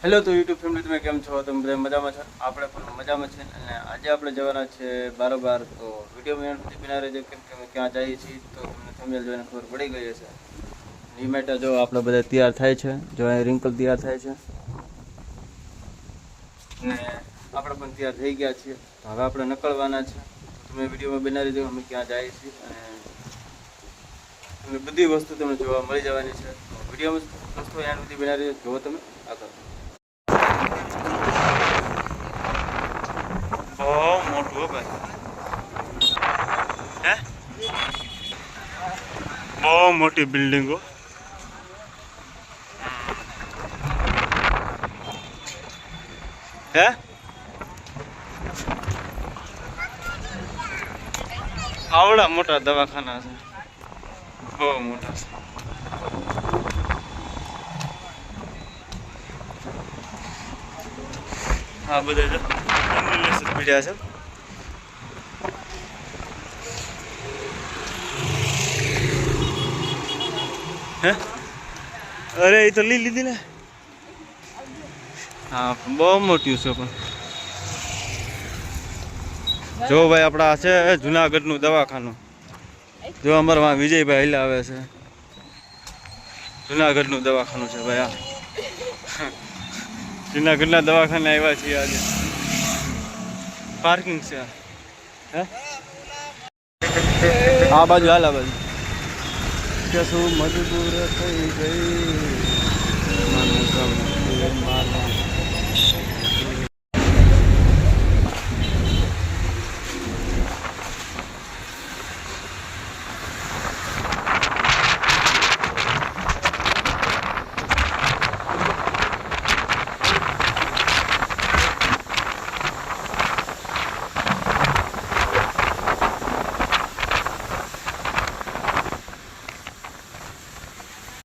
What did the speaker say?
Hello તો YouTube family, તમે કેમ છો? તમે બધા મજામાં છો? આપણે પણ મજામાં છે. અને આજે આપણે જવાના છે બારોબાર. તો વિડીયો સુધી બના રહેજો, કેમ કે અમે ક્યાં જઈએ છીએ તો તમને થંબનેલ જોઈને ખબર પડી ગઈ હશે. એ માટે જો આપણે બધા તૈયાર થાય છે, જો અહીં રિંકલ તૈયાર થાય છે ને આપણે પણ તૈયાર થઈ ગયા છીએ. તો હવે આપણે નીકળવાના છે. તો તમે વિડીયોમાં બના રહેજો, અમે ક્યાં જઈએ છીએ અને તમને બધી વસ્તુ તમને જોવા મળી જવાની છે. તો વિડીયોમાં દોસ્તો એન્ડ સુધી બના રહેજો, જોવો તમે આગળ. બહુ મોટું ભાઈ, હે બહુ મોટી બિલ્ડિંગો. હે આવડા મોટા દવાખાના છે, બહુ મોટા છે. આ બધા જો એમ્બ્યુલન્સ પીડ્યા છે. હે અરે એ તો લીધી ને. હા બહુ મોટી છે. પણ જો ભાઈ આપણા છે જુનાગઢનું દવાખાનું. જો અમારે વાં વિજયભાઈ હિલા આવે છે. જુનાગઢનું દવાખાનું છે ભાઈ. આ જુનાગઢના દવાખાને આવ્યા છીએ આજે. પાર્કિંગ છે. હે આ બાજુ હાલ, આ બાજુ કે શું મજબૂર થઈ ગઈ.